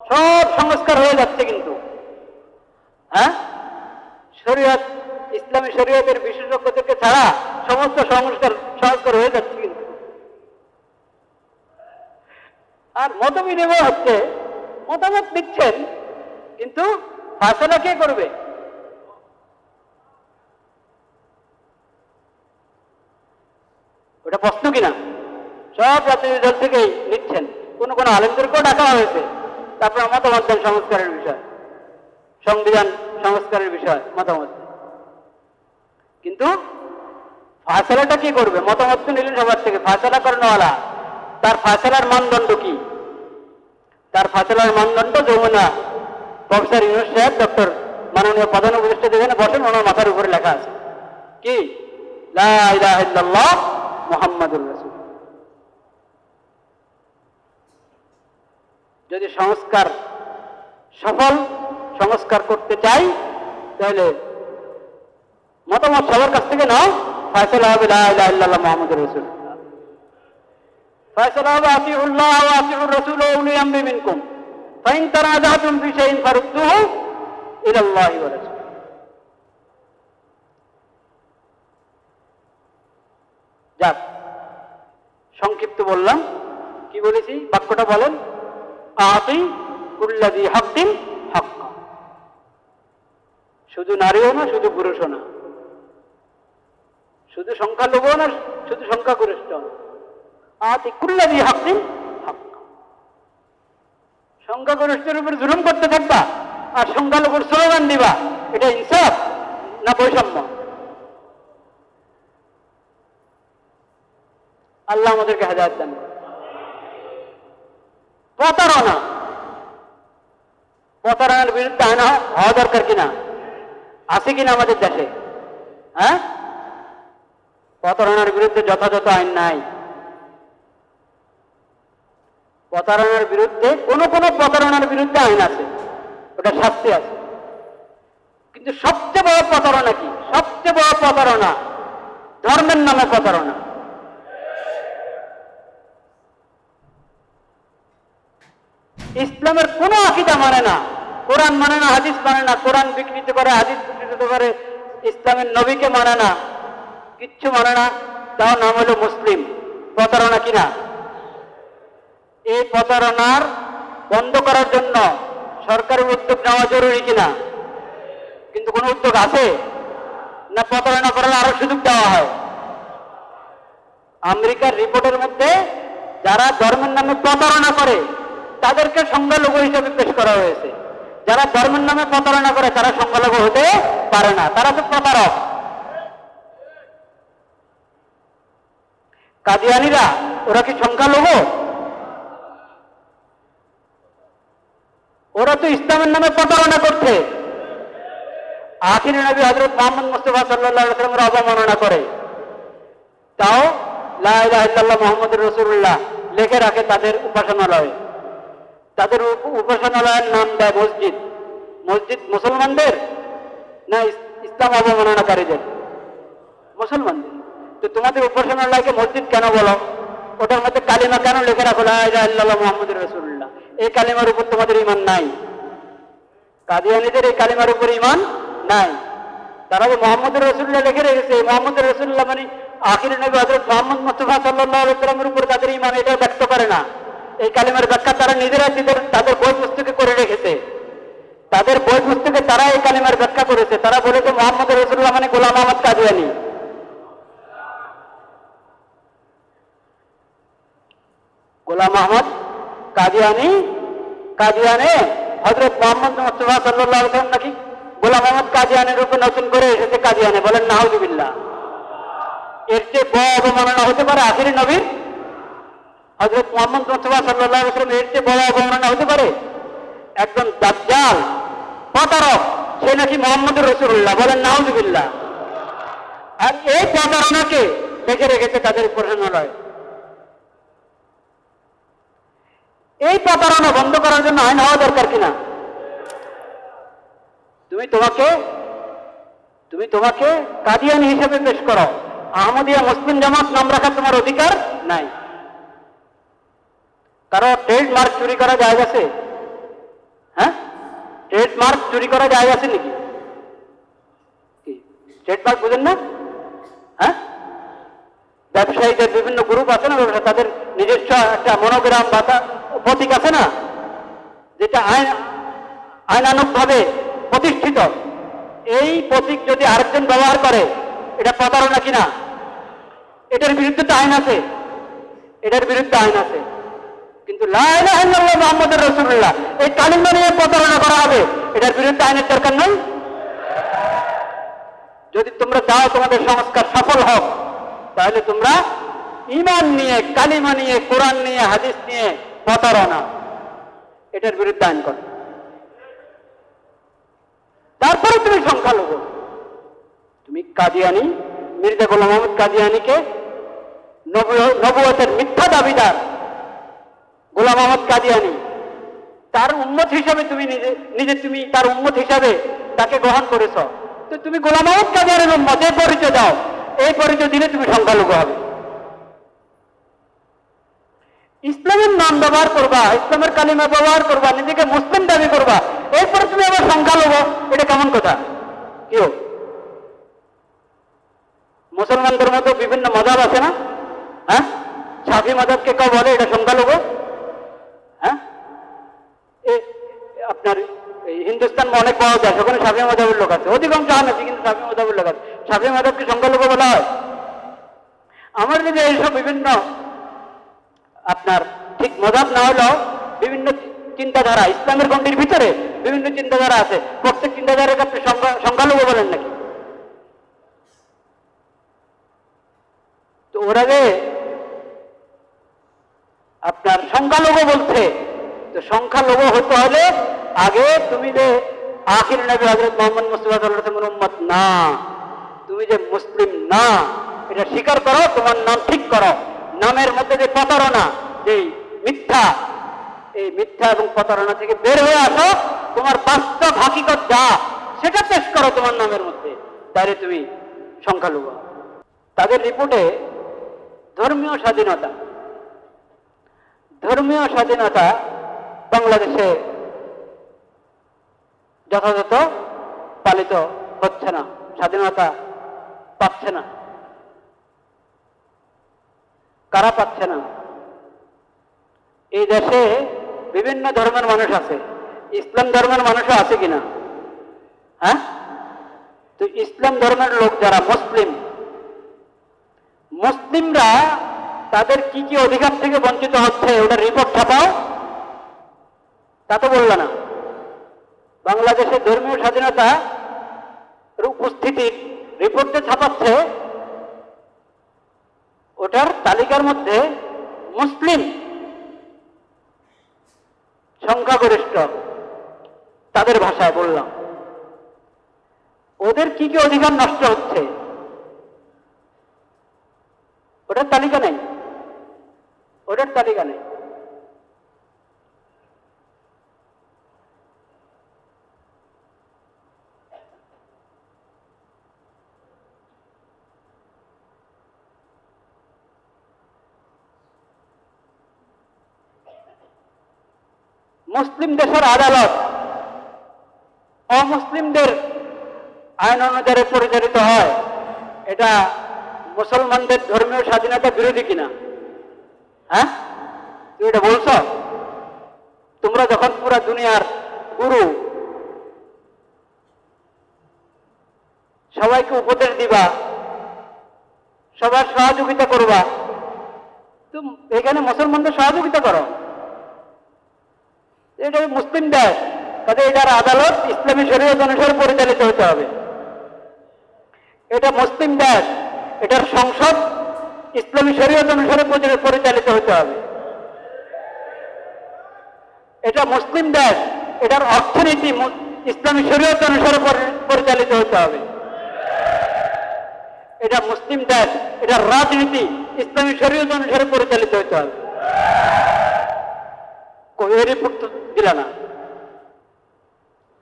সব সংস্কার হয়ে যাচ্ছে কিন্তু। হ্যাঁ, শরীয়ত, ইসলামী শরীয়তের বিশেষজ্ঞদেরকে ছাড়া সমস্ত সংস্কার হয়ে যাচ্ছে কিন্তু। আর মত বিনিময় হচ্ছে, মতামত দিচ্ছেন, কিন্তু ফায়সালা কে করবে? ওটা প্রশ্ন কিনা? সব রাজনৈতিক দল থেকেই নিচ্ছেন, কোন কোন আলেমদেরকেও ডাকা হয়েছে। তারপর মতামত দেন সংস্কারের বিষয়, সংবিধান সংস্কারের বিষয় মতামত। কিন্তু ফায়সালাটা কি করবে? মতামত তো নিলেন সবার থেকে, ফায়সালা করানোওয়ালা, তার ফায়সালার মানদণ্ড কি? তার ফায়সালার মানদণ্ড যমুনা প্রফেসর ইউনূস সাহেব, ডক্টর মাননীয় প্রধান উপদেষ্টা যেখানে বসেন, ওনার মাথার উপরে লেখা আছে কি? লা ইলাহা ইল্লাল্লাহ মুহাম্মাদুর রাসূল। যদি সংস্কার সফল সংস্কার করতে চাই, তাহলে মতামত সবার কাছ থেকে নাও, ফায়সালা হবে লা ইলাহা ইল্লাল্লাহ মুহাম্মাদুর রাসূল। ফায়সালা হবে আতিউল্লাহ ওয়া আতিউর রাসূল ওয়া উলি আমরি মিনকুম ফাইন তানাযাতুম ফি শাইইন ফারুদ্দুহু ইলাল্লাহি ওয়া রাসূল। যাক, সংক্ষিপ্ত বললাম। কি বলেছি? বাক্যটা বলেন, আতি কুল্লাযী হাক্কিন হাক্কা। শুধু নারীও না, শুধু পুরুষও না, শুধু সংখ্যালঘুও না, শুধু সংখ্যাগরিষ্ঠ না। আতি কুল্লাযী হাক্কিন হাক্কা। সংখ্যাগরিষ্ঠের উপর জুলুম করতে থাকবা আর সংখ্যালঘুর স্লোগান দিবা, এটা ইনসাফ না বৈষম্য? আল্লাহ আমাদেরকে হেদায়েত দান করুন। প্রতারণা, প্রতারণার বিরুদ্ধে আইন হওয়া দরকার কিনা? আছে কিনা আমাদের দেশে? হ্যাঁ, প্রতারণার বিরুদ্ধে যথাযথ আইন নাই। প্রতারণার বিরুদ্ধে কোন কোন প্রতারণার বিরুদ্ধে আইন আছে, ওটা শাস্তি আছে। কিন্তু সবচেয়ে বড় প্রতারণা কি? সবচেয়ে বড় প্রতারণা ধর্মের নামে প্রতারণা। ইসলামের কোন আকীদা মানে না, কোরআন মানে না, হাদিস মানে না, কোরআন বিকৃত করে, হাদিস বিকৃত করে, ইসলামের নবীকে মানে না, কিচ্ছু মানে না, তাও নাম হলো মুসলিম। প্রতারণা কিনা? এই প্রতারণার বন্ধ করার জন্য সরকারের উদ্যোগ নেওয়া জরুরি কিনা? কিন্তু কোন উদ্যোগ আছে না? প্রতারণা করার আরো সুযোগ দেওয়া হয়। আমেরিকার রিপোর্টের মধ্যে যারা ধর্মের নামে প্রতারণা করে তাদেরকে সংখ্যালঘু হিসেবে পেশ করা হয়েছে। যারা ধর্মের নামে প্রতারণা করে তারা সংখ্যালঘু হতে পারে না, তারা তো প্রতারক। কাদিয়ানীরা ওরা কি সংখ্যালঘু? ওরা তো ইসলামের নামে প্রতারণা করছে। আখিরি নবী হযরত মুহাম্মদ মুস্তাফা সাল্লাল্লাহু আলাইহি ওয়াসাল্লামের অবমাননা করে, তাও লা ইলাহা ইল্লাল্লাহ মুহাম্মাদুর রাসূলুল্লাহ লিখে রাখে তাদের উপাসনালয়ে। তাদের উপাসনালয়ের নাম দেয় মসজিদ। মসজিদ মুসলমানদের না ইসলাম অবমাননাকারীদের? মুসলমানদের। তো তোমাদের উপাসনালয়কে মসজিদ কেন বলো? ওটার মধ্যে কালিমা কেন লিখে রাখো লা ইলাহা ইল্লাল্লাহ মুহাম্মাদুর রাসূলুল্লাহ? এই কালিমার উপর তোমাদের ঈমান নাই। কাদিয়ানীদের এই কালিমার উপর ঈমান নাই। তারা যে মুহাম্মাদুর রাসূলুল্লাহ লিখে রেখেছে, মুহাম্মাদুর রাসূলুল্লাহ মানে আখিরি নবী হযরত মুহাম্মদ মুস্তাফা সাল্লাল্লাহু আলাইহি ওয়াসাল্লামের উপর তাদের ঈমান, এটা ব্যক্ত করে না। এই কালিমার ব্যাখ্যা তারা নিজেরাই তাদের বই পুস্তকে করে রেখেছে। তাদের বই পুস্তকে তারা এই কালিমার ব্যাখ্যা করেছে। তারা বলেছে মুহাম্মদ রাসূলুল্লাহ মানে গোলাম আহমদ কাদিয়ানী। গোলাম আহমদ কাদিয়ানী, কাদিয়ানে হযরত মুহাম্মদ মুস্তাফা সাল্লাল্লাহু আলাইহি ওয়াসাল্লাম নাকি গোলাম আহমদ কাদিয়ানির উপর নতুন করে এসেছে কাদিয়ানে। বলেন নাউযুবিল্লাহ। এর চেয়ে বড় অবমাননা হতে পারে আখিরি নবীর হযরত মুহাম্মদ মুস্তাফা সাল্লাল্লাহু আলাইহি ওয়াসাল্লাম? এর চেয়ে বড় অবমাননা হতে পারে? একজন দাজ্জাল প্রতারক, সে নাকি মুহাম্মদুর রাসূলুল্লাহ। বলেন নাউযুবিল্লাহ। আর এই প্রতারণাকে লিখে রেখেছে তাদের উপাসনালয়। এই প্রতারণা বন্ধ করার জন্য আইন হওয়া দরকার কিনা? তুমি তোমাকে কাদিয়ানী হিসেবে পেশ করো, আহমদিয়া মুসলিম জামাত নাম রাখার তোমার অধিকার নাই। কারো ট্রেডমার্ক চুরি করা জায়েজ আছে? ট্রেডমার্ক চুরি করা যায় আছে নাকি? ট্রেডমার্ক বুঝেন না? হ্যাঁ, ব্যবসায়ীদের বিভিন্ন গ্রুপ আছে না, ব্যবসা, তাদের নিজস্ব একটা মনোগ্রাম বা প্রতীক আছে না, যেটা আইনানুগ ভাবে প্রতিষ্ঠিত। এই প্রতীক যদি আরেকজন ব্যবহার করে, এটা প্রতারণা কিনা? এটার বিরুদ্ধে তো আইন আছে, এটার বিরুদ্ধে আইন আছে। কিন্তু লা ইলাহা ইল্লাল্লাহ মুহাম্মাদুর রাসূলুল্লাহ, এই কালিমা নিয়ে প্রতারণা করা হবে, এটার বিরুদ্ধে আইনের দরকার নেই। যদি তোমরা চাও তোমাদের সংস্কার সফল হোক, তাহলে তোমরা ঈমান নিয়ে, কালিমা নিয়ে, কোরআন নিয়ে, হাদিস নিয়ে প্রতারণা, এটার বিরুদ্ধে আইন করো। তারপরে তুমি সংখ্যালঘু। তুমি কাদিয়ানি, মির্জা গোলাম আহমদ কাদিয়ানিকে নবুয়তের মিথ্যা দাবিদার গোলাম আহমদ কাদিয়ানি, তার উম্মত হিসাবে তুমি নিজে তুমি তার উম্মত হিসাবে তাকে গ্রহণ করেছ। তো তুমি গোলাম আহমদ কাদিয়ানির উম্মত, এই পরিচয় দাও। এই পরিচয় দিলে তুমি সংখ্যালঘু হবে। ইসলামের নাম ব্যবহার করবা, ইসলামের কালিমা ব্যবহার করবা, নিজেকে মুসলিম দাবি করবা, এরপরে তুমি আবার সংখ্যালঘু, এটা কেমন কথা? কেউ মুসলমানদের মধ্যে বিভিন্ন মজাব আছে না? হ্যাঁ, শাফি মাযহাবকে কেউ বলে এটা সংখ্যালঘু? হ্যাঁ, আপনার হিন্দুস্তান অনেক পাওয়া যায়, সেখানে শাফি মাযহাবের লোক আছে, অধিকাংশ আনাছি, কিন্তু শাফি মাযহাবের লোক আছে। শাফি মাযহাবকে সংখ্যালঘু বলা হয়? আমার যদি এইসব বিভিন্ন আপনার ঠিক মজাব না হলেও বিভিন্ন চিন্তাধারা, ইসলামের গণ্ডির ভিতরে বিভিন্ন চিন্তাধারা আছে, প্রত্যেক চিন্তাধারাকে আপনি সংখ্যালঘু বলেন নাকি? তো ওরা যে আপনার সংখ্যালঘু বলছে, তো সংখ্যালঘু হতে হলে আগে তুমি যে আখির নবী হযরত মুহাম্মদ মুস্তাফা সাল্লাল্লাহু আলাইহি ওয়াসাল্লামের উম্মত না, তুমি যে মুসলিম না, এটা স্বীকার করো, তোমার নাম ঠিক করো। নামের মধ্যে যে প্রতারণা, যে মিথ্যা, এই মিথ্যা এবং প্রতারণা থেকে বের হয়ে আসো। তোমার বাস্তব হাকিকত যা, সেটা পেশ করো তোমার নামের মধ্যে, তাহলে তুমি সংখ্যালঘু। তাদের রিপোর্টে ধর্মীয় স্বাধীনতা, ধর্মীয় স্বাধীনতা বাংলাদেশে যথাযথ পালিত হচ্ছে না, স্বাধীনতা পাচ্ছে না। কারা পাচ্ছে না? এই দেশে বিভিন্ন ধর্মের মানুষ আছে, ইসলাম ধর্মের মানুষও আছে কিনা? হ্যাঁ, তো ইসলাম ধর্মের লোক যারা মুসলিম, মুসলিমরা তাদের কি কি অধিকার থেকে বঞ্চিত হচ্ছে, ওটা রিপোর্ট ছাপাও। তা তো বলল না। বাংলাদেশের ধর্মীয় স্বাধীনতা উপস্থিতির রিপোর্টে ছাপাচ্ছে, ওটার তালিকার মধ্যে মুসলিম সংখ্যাগরিষ্ঠ। তাদের ভাষায় বললাম, ওদের কি কি অধিকার নষ্ট হচ্ছে, ওটার তালিকা নেই, ওটার তালিকা নেই। মুসলিম দেশের আদালত অমুসলিমদের আইন অনুযায়ী পরিচালিত হয়, এটা মুসলমানদের ধর্মীয় স্বাধীনতা বিরোধী কিনা? হ্যাঁ, তুমি এটা বলছ? তোমরা যখন পুরা দুনিয়ার গুরু, সবাইকে উপদেশ দিবা, সবার সহযোগিতা করবা, তুমি এখানে মুসলমানদের সহযোগিতা করো। এটা মুসলিম দেশ, তাদের এটার আদালত ইসলামী শরীয়ত অনুসারে পরিচালিত হতে হবে। এটা মুসলিম দেশ, এটার সংসদ ইসলামী শরীয়ত অনুসারে পরিচালিত হতে হবে। এটা মুসলিম দেশ, এটার অর্থনীতি ইসলামী শরীয়ত অনুসারে পরিচালিত হতে হবে। এটা মুসলিম দেশ, এটার রাজনীতি ইসলামী শরীয়ত অনুসারে পরিচালিত হতে হবে। এই রিপোর্ট দিল না,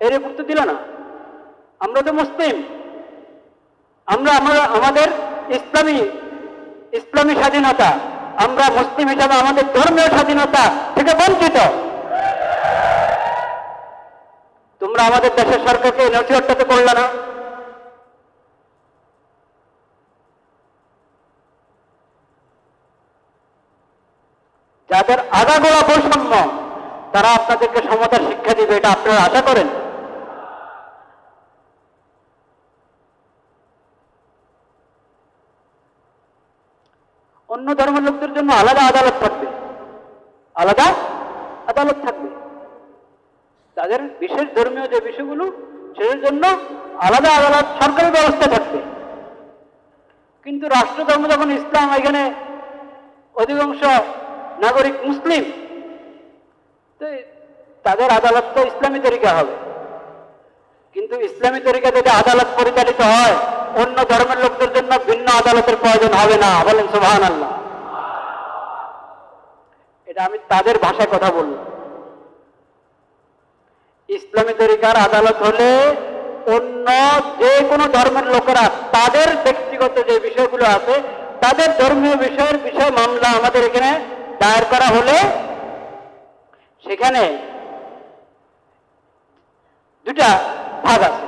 এই রিপোর্ট দিল না। আমরা তো মুসলিম, আমরা আমাদের ইসলামী স্বাধীনতা, আমরা মুসলিম হিসাবে আমাদের ধর্মীয় স্বাধীনতা থেকে বঞ্চিত। তোমরা তোমরা আমাদের দেশের সরকারকে এই নথিহট্টা তো করলে না। যাদের আগাগোড়া বৈষম্য, তারা আপনাদেরকে সমতার শিক্ষা দিবে, এটা আপনারা আশা করেন? অন্য ধর্মের লোকদের জন্য আলাদা আদালত থাকবে, আলাদা আদালত থাকবে। তাদের বিশেষ ধর্মীয় যে বিষয়গুলো, সেটার জন্য আলাদা আদালত, সরকারি ব্যবস্থা থাকবে। কিন্তু রাষ্ট্রধর্ম যখন ইসলাম, এখানে অধিকাংশ নাগরিক মুসলিম, তো তাদের আদালত তো ইসলামী তরিকা হবে। কিন্তু ইসলামী তরিকা যদি আদালত পরিচালিত হয়, অন্য ধর্মের লোকদের জন্য ভিন্ন আদালতের প্রয়োজন হবে না। বলেন সুবহানাল্লাহ। এটা আমি তাদের ভাষায় কথা বললাম। ইসলামী তরিকার আদালত হলে অন্য যে কোনো ধর্মের লোকেরা তাদের ব্যক্তিগত যে বিষয়গুলো আছে, তাদের ধর্মীয় বিষয় মামলা আমাদের এখানে দায়ের করা হলে সেখানে দুটা ভাগ আছে,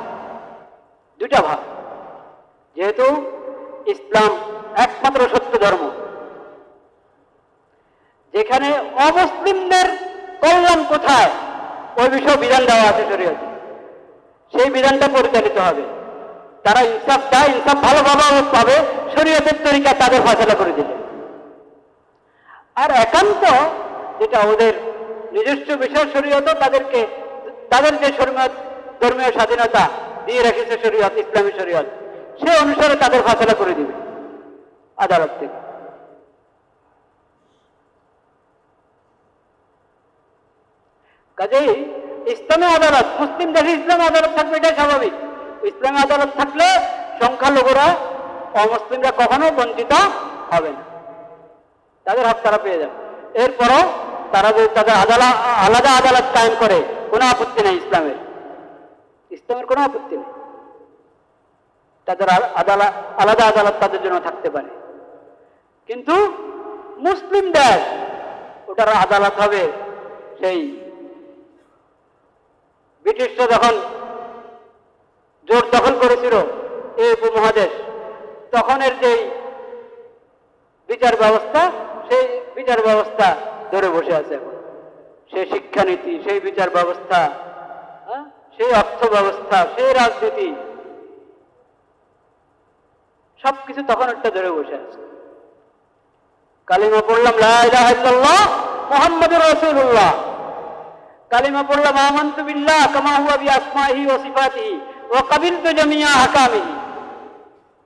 দুটা ভাগ। যেহেতু ইসলাম একমাত্র সত্য ধর্ম, যেখানে অমুসলিমদের কল্যাণ কোথায় ওই বিষয়ে বিধান দেওয়া আছে শরীয়তে, সেই বিধানটা পরিচালিত হবে। তারা ইনসাফ চায়, ইনসাফ ভালোভাবে পাবে, শরীয়তের তরিকা তাদের ফয়সালা করে দিলে। আর একান্ত যেটা ওদের নিজস্ব বিষয়, শরীয়ত তাদেরকে তাদের যে ধর্মীয় স্বাধীনতা দিয়ে রেখেছে শরীয়ত, ইসলামী শরীয়ত, সে অনুসারে তাদের ফয়সালা করে দিবে আদালত থেকে। কাজেই ইসলামী আদালত, মুসলিম দেশে ইসলামী আদালত থাকবে, এটাই স্বাভাবিক। ইসলামী আদালত থাকলে সংখ্যালঘুরা, অমুসলিমরা কখনো বঞ্চিত হবে না, তাদের হক তারা পেয়ে যাবে। এরপরও তারা যদি তাদের আলাদা আদালত কায়েম করে, কোনো আপত্তি নেই ইসলামের কোনো আপত্তি নেই। তাদের আলাদা আদালত তাদের জন্য থাকতে পারে। কিন্তু মুসলিম দেশ, ওটার আদালত হবে সেই ব্রিটিশরা যখন জোর দখল করেছিল এই উপমহাদেশ, তখনের যেই বিচার ব্যবস্থা, সেই বিচার ব্যবস্থা ধরে বসে আছে এখন। সেই শিক্ষানীতি, সেই বিচার ব্যবস্থা, সেই অর্থ ব্যবস্থা, সেই রাজনীতি, সবকিছু তখন একটা ধরে বসে আছে। কালিমা পড়লাম লা ইলাহা ইল্লাল্লাহ মুহাম্মাদুর রাসূলুল্লাহ, কালিমা পড়লাম আমানতু বিল্লাহ কামা হুয়া বিআসমাইহি ওয়া সিফাতিহি ওয়া কাবিলতু জামিয়া আহকামিহি।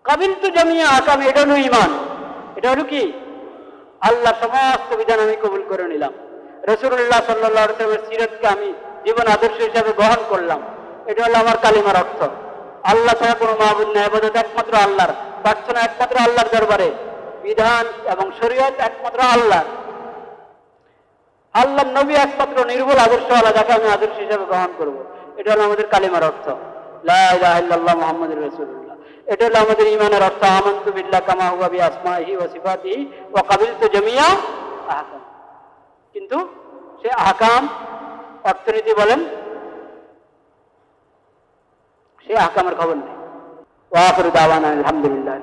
কাবিলতু জামিয়া আহকামি, এটা হলো ঈমান। এটা হলো কি? আল্লাহর সমস্ত বিধান আমি কবুল করে নিলাম, রাসূলুল্লাহ সাল্লাল্লাহু আলাইহি ওয়াসাল্লামের সিরাতকে আমি জীবন আদর্শ হিসাবে গ্রহণ করলাম। এটা হলো আমার কালিমার অর্থ। আল্লাহ ছাড়া কোনো মাবুদ নেই, ইবাদত একমাত্র আল্লাহর, প্রার্থনা একমাত্র আল্লাহর দরবারে, বিধান এবং শরীয়ত একমাত্র আল্লাহর। আল্লাহর নবী একমাত্র নির্ভুল আদর্শওয়ালা, যাকে আমি আদর্শ হিসাবে গ্রহণ করব। এটা হলো আমাদের কালিমার অর্থ, লা ইলাহা ইল্লাল্লাহ মুহাম্মাদুর রাসূলুল্লাহ। এটা হলো আমাদের ঈমানের অর্থ, আমানতু বিল্লাহ কামা হুয়া বিআসমাইহি ওয়া সিফাতিহি ওয়া কাবিলতু জামিয়া আহকাম। কিন্তু সে আহকাম, অর্থনীতি বলেন, সে আহকামের খবর নেই। ওয়া আখিরু দাওয়ানা আলহামদুলিল্লাহ।